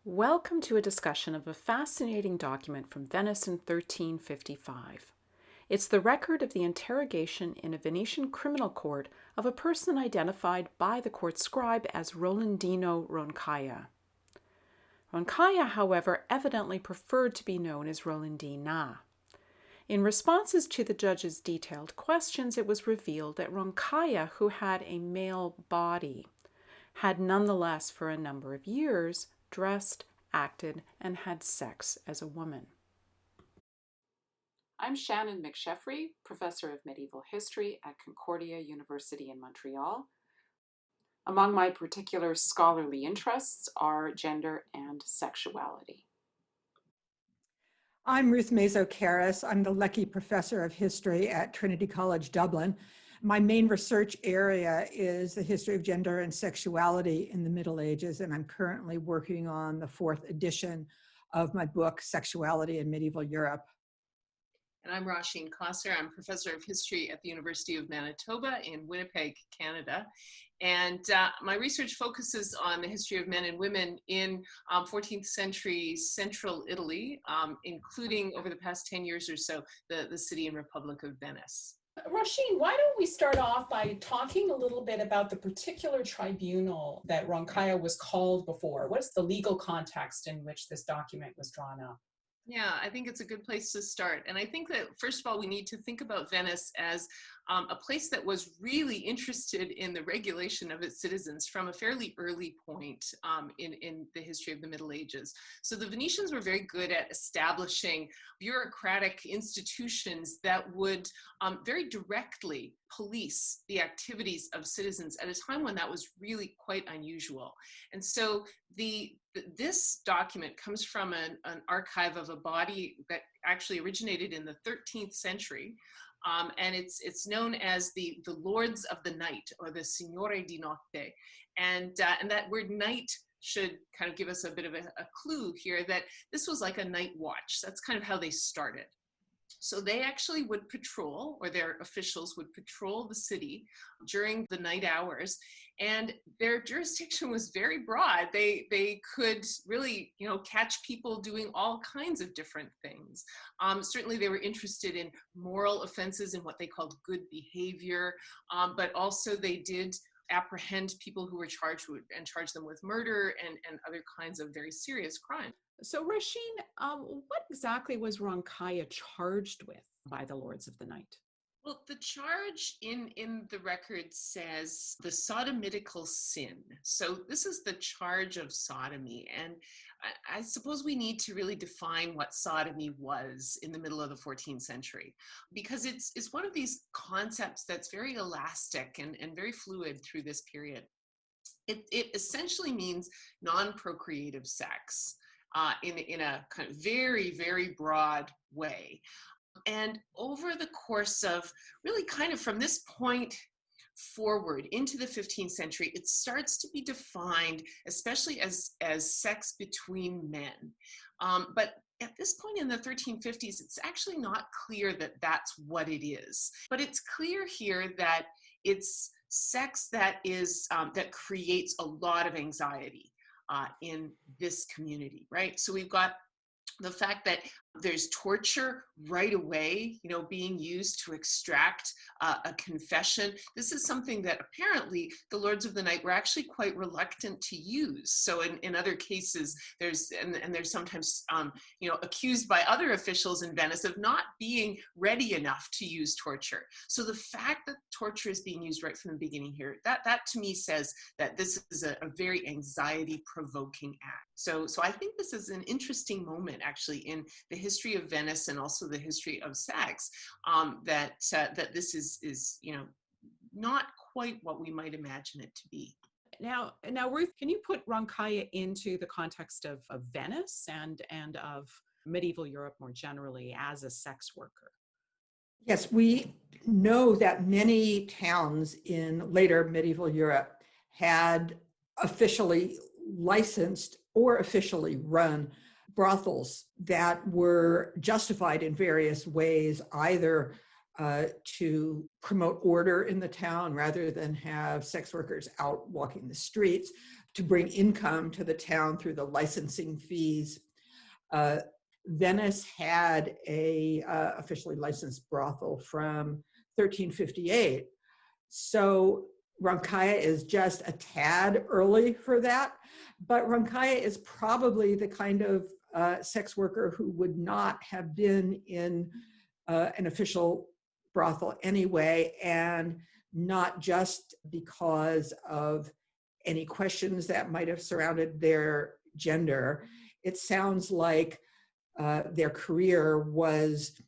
Welcome to a discussion of a fascinating document from Venice in 1355. It's the record of the interrogation in a Venetian criminal court of a person identified by the court scribe as Rolandino Ronchaia. Ronchaia, however, evidently preferred to be known as Rolandina. In responses to the judge's detailed questions, it was revealed that Ronchaia, who had a male body, had nonetheless for a number of years dressed, acted, and had sex as a woman. I'm Shannon McSheffrey, professor of medieval history at Concordia University in Montreal. Among my particular scholarly interests are gender and sexuality. I'm Ruth Mazo-Karras. I'm the Leckie Professor of History at Trinity College Dublin. My main research area is the history of gender and sexuality in the Middle Ages, and I'm currently working on the 4th edition of my book, Sexuality in Medieval Europe. And I'm Roisin Kosser. I'm Professor of History at the University of Manitoba in Winnipeg, Canada. And my research focuses on the history of men and women in 14th century central Italy, including over the past 10 years or so, the city and Republic of Venice. Roisin, why don't we start off by talking a little bit about the particular tribunal that Ronchaia was called before? What's the legal context in which this document was drawn up? Yeah, I think it's a good place to start. And I think that, first of all, we need to think about Venice as a place that was really interested in the regulation of its citizens from a fairly early point in the history of the Middle Ages. So the Venetians were very good at establishing bureaucratic institutions that would very directly police the activities of citizens at a time when that was really quite unusual. And so this document comes from an archive of a body that actually originated in the 13th century. And it's known as the Lords of the Night, or the Signore di Notte. And that word night should kind of give us a bit of a clue here that this was like a night watch. That's kind of how they started. So they actually would patrol, or their officials would patrol the city during the night hours, and their jurisdiction was very broad. They could really, catch people doing all kinds of different things. Certainly they were interested in moral offenses and what they called good behavior, but also they did apprehend people who were charged with, and charge them with murder and other kinds of very serious crimes. So, Roisin, what exactly was Ronchaia charged with by the Lords of the Night? Well, the charge in the record says the sodomitical sin. So this is the charge of sodomy. And I suppose we need to really define what sodomy was in the middle of the 14th century, because it's one of these concepts that's very elastic and very fluid through this period. It essentially means non-procreative sex in a kind of very, very broad way. And over the course of really kind of from this point forward into the 15th century, it starts to be defined, especially as sex between men. But at this point in the 1350s, it's actually not clear that that's what it is. But it's clear here that it's sex that is that creates a lot of anxiety in this community, right? So we've got the fact that there's torture right away, being used to extract a confession. This is something that apparently the Lords of the Night were actually quite reluctant to use. So in other cases, they're sometimes, accused by other officials in Venice of not being ready enough to use torture. So the fact that torture is being used right from the beginning here, that to me says that this is a very anxiety-provoking act. So I think this is an interesting moment actually in the history of Venice and also the history of sex, that this is not quite what we might imagine it to be. Now, Ruth, can you put Ronchaia into the context of Venice and of medieval Europe more generally as a sex worker? Yes, we know that many towns in later medieval Europe had officially licensed or officially run brothels that were justified in various ways, either to promote order in the town rather than have sex workers out walking the streets, to bring income to the town through the licensing fees. Venice had a officially licensed brothel from 1358. So Ronchaia is just a tad early for that, but Ronchaia is probably the kind of sex worker who would not have been in an official brothel anyway, and not just because of any questions that might have surrounded their gender. It sounds like their career was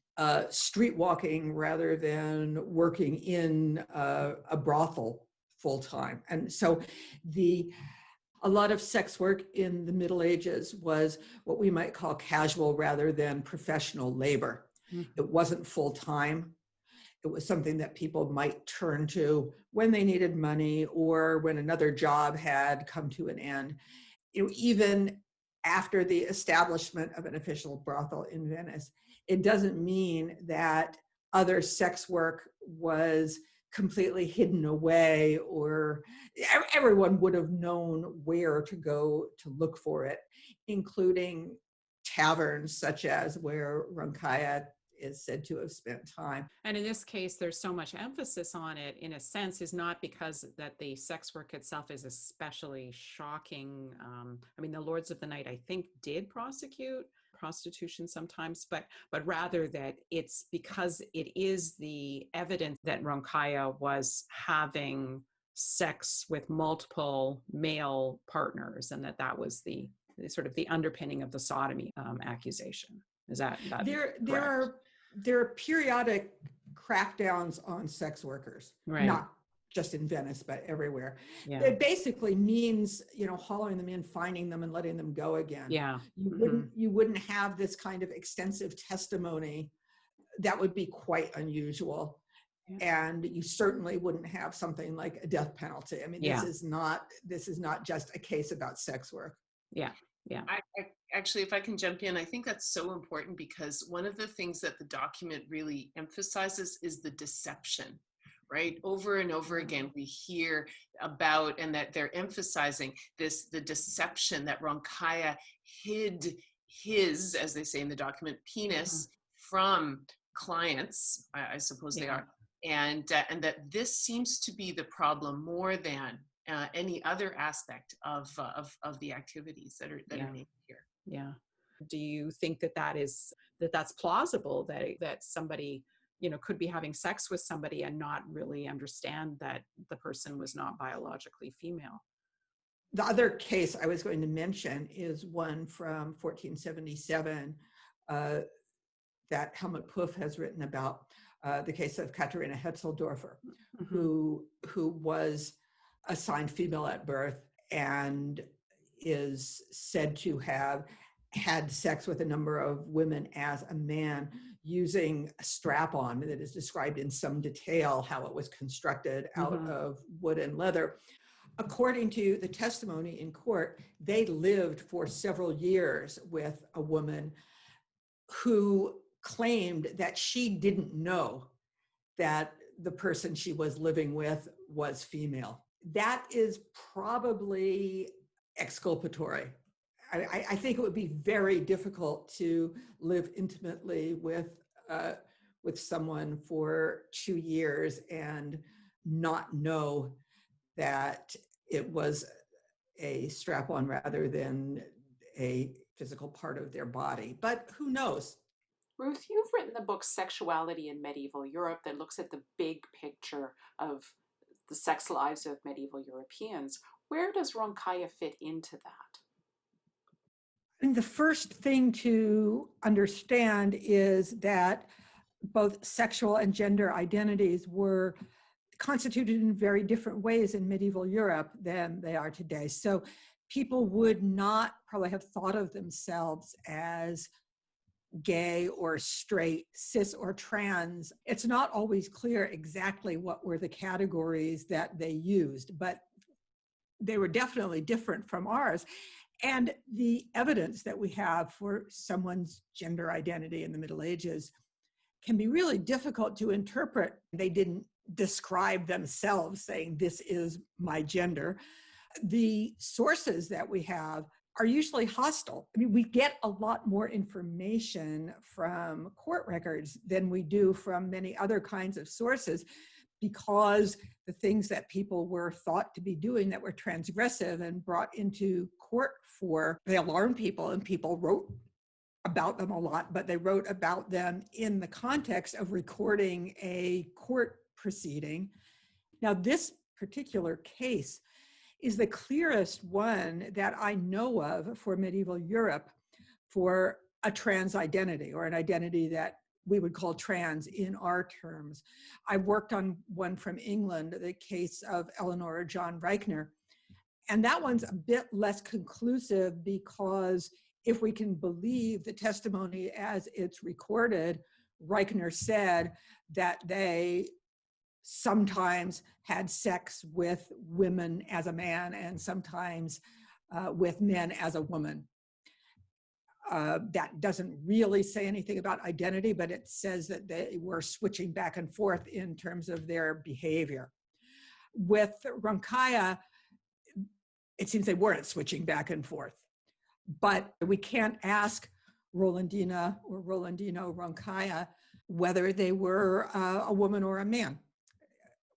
street walking rather than working in a brothel full time. And so a lot of sex work in the Middle Ages was what we might call casual rather than professional labor. It wasn't full time. It was something that people might turn to when they needed money or when another job had come to an end. Even after the establishment of an official brothel in Venice, it doesn't mean that other sex work was completely hidden away, or everyone would have known where to go to look for it, including taverns such as where Ronchaia is said to have spent time. And in this case, there's so much emphasis on it, in a sense, is not because that the sex work itself is especially shocking. I mean, the Lords of the Night, I think, did prosecute prostitution sometimes, but rather that it's because it is the evidence that Ronchaia was having sex with multiple male partners, and that was the sort of the underpinning of the sodomy accusation. Is that there are periodic crackdowns on sex workers, right? Not just in Venice, but everywhere. Yeah. It basically means, hollowing them in, finding them, and letting them go again. Yeah. You wouldn't have this kind of extensive testimony. That would be quite unusual. Yeah. And you certainly wouldn't have something like a death penalty. I mean, this is not just a case about sex work. Yeah. Yeah. I actually, if I can jump in, I think that's so important, because one of the things that the document really emphasizes is the deception, right? Over and over again, we hear about, and that they're emphasizing the deception that Ronchaia hid his, as they say in the document, penis from clients, I suppose they are. And that this seems to be the problem more than any other aspect of the activities that are named here. Yeah. Do you think that's plausible, that somebody, could be having sex with somebody and not really understand that the person was not biologically female? The other case I was going to mention is one from 1477 that Helmut Puff has written about, the case of Katharina Hetzeldorfer, who was assigned female at birth and is said to have had sex with a number of women as a man, using a strap-on that is described in some detail how it was constructed out of wood and leather. According to the testimony in court, they lived for several years with a woman who claimed that she didn't know that the person she was living with was female. That is probably exculpatory. I think it would be very difficult to live intimately with someone for 2 years and not know that it was a strap-on rather than a physical part of their body. But who knows? Ruth, you've written the book Sexuality in Medieval Europe that looks at the big picture of the sex lives of medieval Europeans. Where does Ronchaia fit into that? And the first thing to understand is that both sexual and gender identities were constituted in very different ways in medieval Europe than they are today. So people would not probably have thought of themselves as gay or straight, cis or trans. It's not always clear exactly what were the categories that they used, but they were definitely different from ours. And the evidence that we have for someone's gender identity in the Middle Ages can be really difficult to interpret. They didn't describe themselves saying, this is my gender. The sources that we have are usually hostile. I mean, we get a lot more information from court records than we do from many other kinds of sources, because the things that people were thought to be doing that were transgressive and brought into court for, they alarmed people, and people wrote about them a lot, but they wrote about them in the context of recording a court proceeding. Now, this particular case is the clearest one that I know of for medieval Europe for a trans identity, or an identity that we would call trans in our terms. I worked on one from England, the case of Eleanor John Reichner, and that one's a bit less conclusive, because if we can believe the testimony as it's recorded, Reichner said that they sometimes had sex with women as a man and sometimes with men as a woman. That doesn't really say anything about identity, but it says that they were switching back and forth in terms of their behavior. With Ronchaia, it seems they weren't switching back and forth. But we can't ask Rolandina or Rolandino Ronchaia whether they were a woman or a man.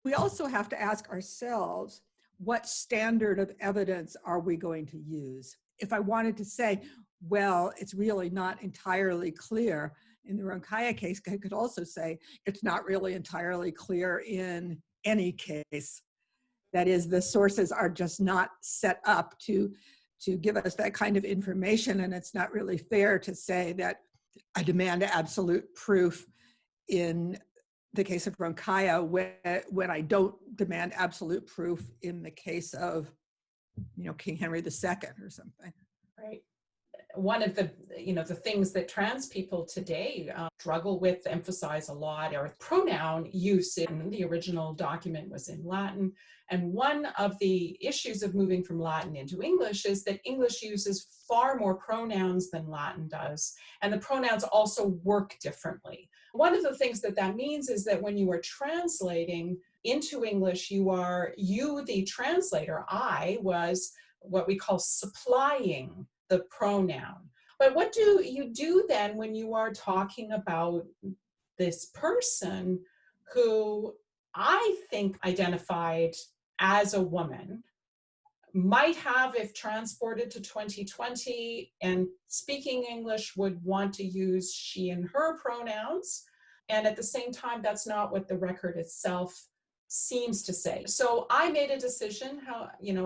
We also have to ask ourselves, what standard of evidence are we going to use? If I wanted to say, well, it's really not entirely clear in the Ronchaia case, I could also say it's not really entirely clear in any case. That is, the sources are just not set up to give us that kind of information, and it's not really fair to say that I demand absolute proof in the case of Ronchaia when I don't demand absolute proof in the case of, King Henry II or something. Right. One of the things that trans people today struggle with, emphasize a lot, are pronoun use. In the original document was in Latin. And one of the issues of moving from Latin into English is that English uses far more pronouns than Latin does. And the pronouns also work differently. One of the things that means is that when you are translating into English, you, the translator, I was what we call supplying the pronoun. But what do you do then when you are talking about this person who I think identified as a woman, might have, if transported to 2020 and speaking English, would want to use she and her pronouns. And at the same time, that's not what the record itself seems to say. So I made a decision,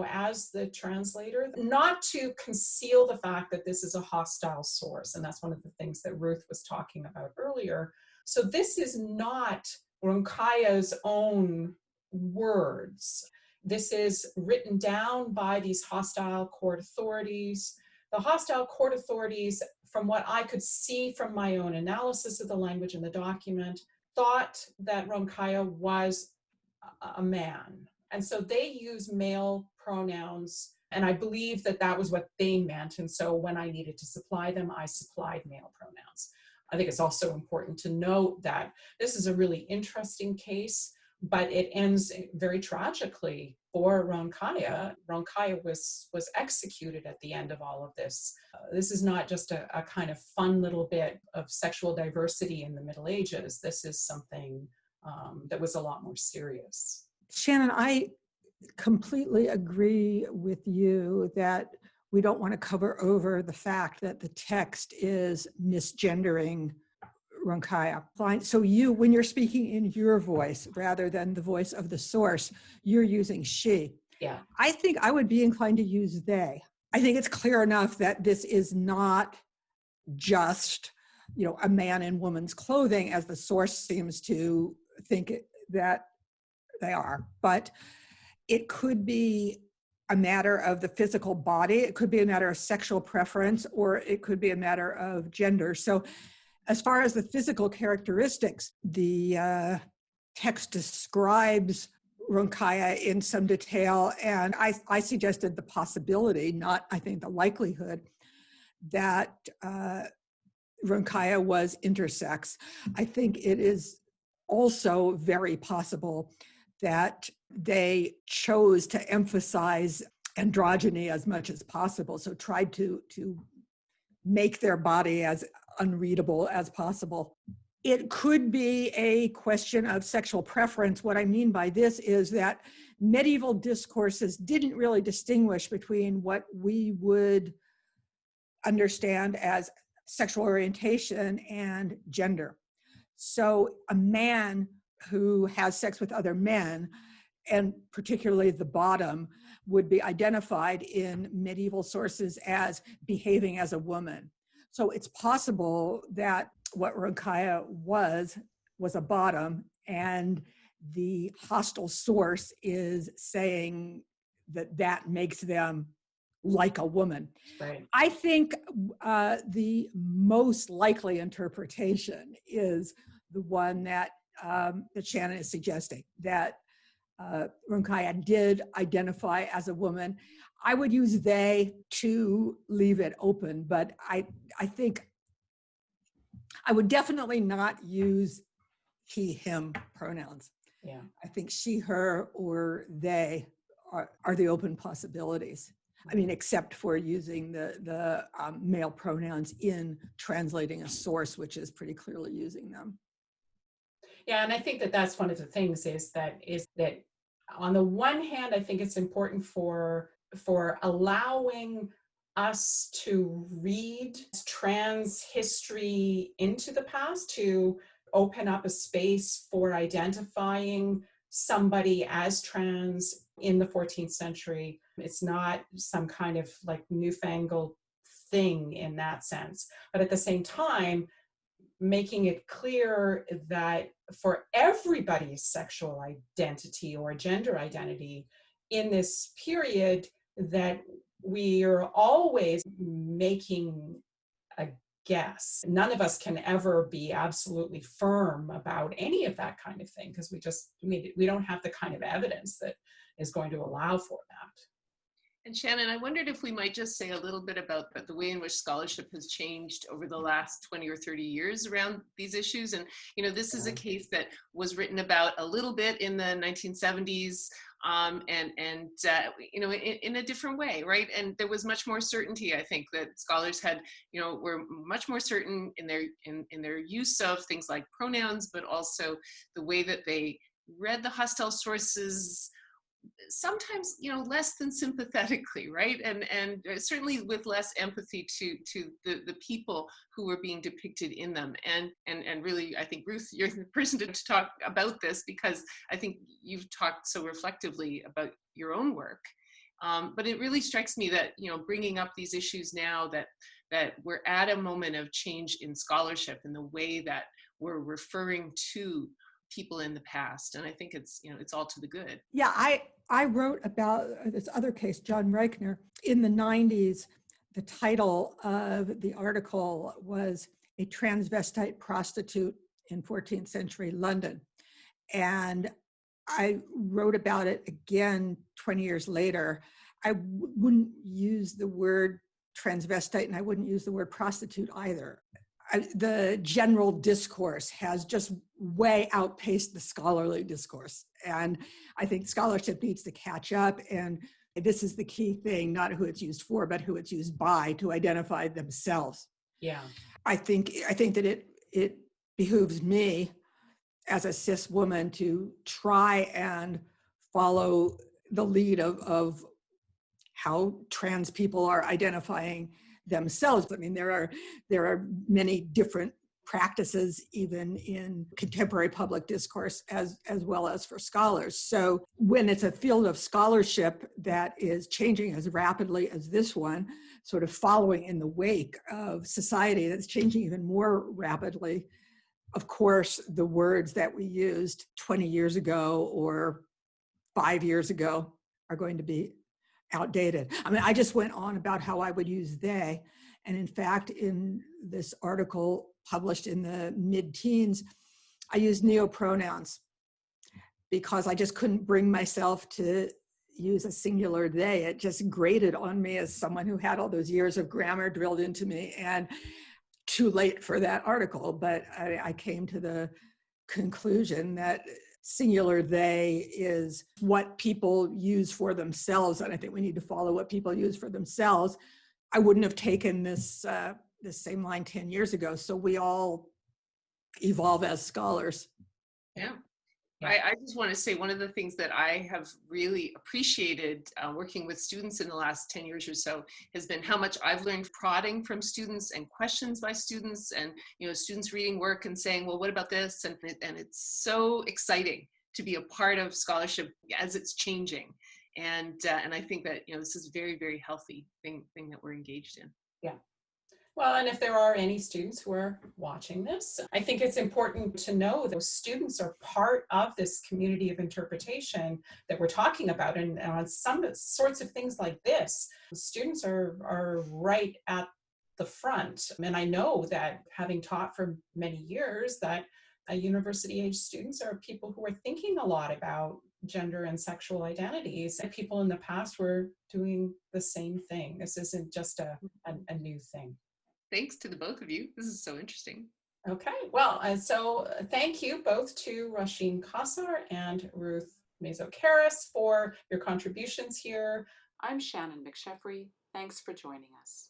as the translator, not to conceal the fact that this is a hostile source. And that's one of the things that Ruth was talking about earlier. So this is not Ronchaia's own words. This is written down by these hostile court authorities. The hostile court authorities, from what I could see from my own analysis of the language in the document, thought that Ronchaia was a man. And so they use male pronouns, and I believe that was what they meant. And so when I needed to supply them, I supplied male pronouns. I think it's also important to note that this is a really interesting case, but it ends very tragically for Ronchaia. Ronchaia was executed at the end of all of this. This is not just a kind of fun little bit of sexual diversity in the Middle Ages. This is something that was a lot more serious. Shannon, I completely agree with you that we don't want to cover over the fact that the text is misgendering Ronchaia. So when you're speaking in your voice rather than the voice of the source, you're using she. Yeah. I think I would be inclined to use they. I think it's clear enough that this is not just, a man in woman's clothing, as the source seems to think that they are. But it could be a matter of the physical body. It could be a matter of sexual preference, or it could be a matter of gender. So as far as the physical characteristics, the text describes Ronchaia in some detail, and I suggested the possibility, not I think the likelihood, that Ronchaia was intersex. I think it is also very possible that they chose to emphasize androgyny as much as possible. So tried to make their body as unreadable as possible. It could be a question of sexual preference. What I mean by this is that medieval discourses didn't really distinguish between what we would understand as sexual orientation and gender. So a man who has sex with other men, and particularly the bottom, would be identified in medieval sources as behaving as a woman. So it's possible that what Ronchaia was a bottom, and the hostile source is saying that makes them like a woman. Right. I think the most likely interpretation is the one that Shannon is suggesting, that Ronchaia did identify as a woman. I would use they to leave it open, but I think I would definitely not use he, him pronouns. Yeah. I think she, her, or they are the open possibilities. I mean, except for using the male pronouns in translating a source, which is pretty clearly using them. Yeah, and I think that that's one of the things is that on the one hand, I think it's important for allowing us to read trans history into the past, to open up a space for identifying somebody as trans in the 14th century. It's not some kind of like newfangled thing in that sense. But at the same time, making it clear that for everybody's sexual identity or gender identity in this period, that we are always making a guess. None of us can ever be absolutely firm about any of that kind of thing, because we don't have the kind of evidence that is going to allow for that. And Shannon, I wondered if we might just say a little bit about the way in which scholarship has changed over the last 20 or 30 years around these issues. And, this is a case that was written about a little bit in the 1970s, in a different way, right? And there was much more certainty. I think that scholars had, were much more certain in their use of things like pronouns, but also the way that they read the hostile sources, sometimes less than sympathetically, right, and certainly with less empathy to the people who were being depicted in them. And really, I think, Ruth, you're the person to talk about this, because I think you've talked so reflectively about your own work, but it really strikes me that bringing up these issues now, that we're at a moment of change in scholarship in the way that we're referring to people in the past, and I think it's all to the good. Yeah, I wrote about this other case, John Reichner, in the 90s. The title of the article was "A Transvestite Prostitute in 14th Century London," and I wrote about it again 20 years later. I wouldn't use the word transvestite, and I wouldn't use the word prostitute either. The general discourse has just way outpaced the scholarly discourse. And I think scholarship needs to catch up. And this is the key thing, not who it's used for, but who it's used by, to identify themselves. Yeah. I think that it behooves me as a cis woman to try and follow the lead of how trans people are identifying themselves. I mean, there are many different practices even in contemporary public discourse as well as for scholars. So when it's a field of scholarship that is changing as rapidly as this one, sort of following in the wake of society that's changing even more rapidly, of course, the words that we used 20 years ago or 5 years ago are going to be outdated. I mean, I just went on about how I would use they. And in fact, in this article published in the mid-teens, I used neopronouns because I just couldn't bring myself to use a singular they. It just grated on me as someone who had all those years of grammar drilled into me, and too late for that article. But I came to the conclusion that singular they is what people use for themselves. And I think we need to follow what people use for themselves. I wouldn't have taken this same line 10 years ago. So we all evolve as scholars. Yeah. Yeah. I just want to say one of the things that I have really appreciated working with students in the last 10 years or so has been how much I've learned prodding from students and questions by students, and students reading work and saying, well, what about this? And it's so exciting to be a part of scholarship as it's changing. And I think that this is a very, very healthy thing that we're engaged in. Yeah. Well, and if there are any students who are watching this, I think it's important to know those students are part of this community of interpretation that we're talking about. And on some sorts of things like this, students are right at the front. And I know that having taught for many years that university-age students are people who are thinking a lot about gender and sexual identities. And people in the past were doing the same thing. This isn't just a new thing. Thanks to the both of you. This is so interesting. Okay, well, so thank you both to Roisin Cassar and Ruth Mazo-Karras for your contributions here. I'm Shannon McSheffrey. Thanks for joining us.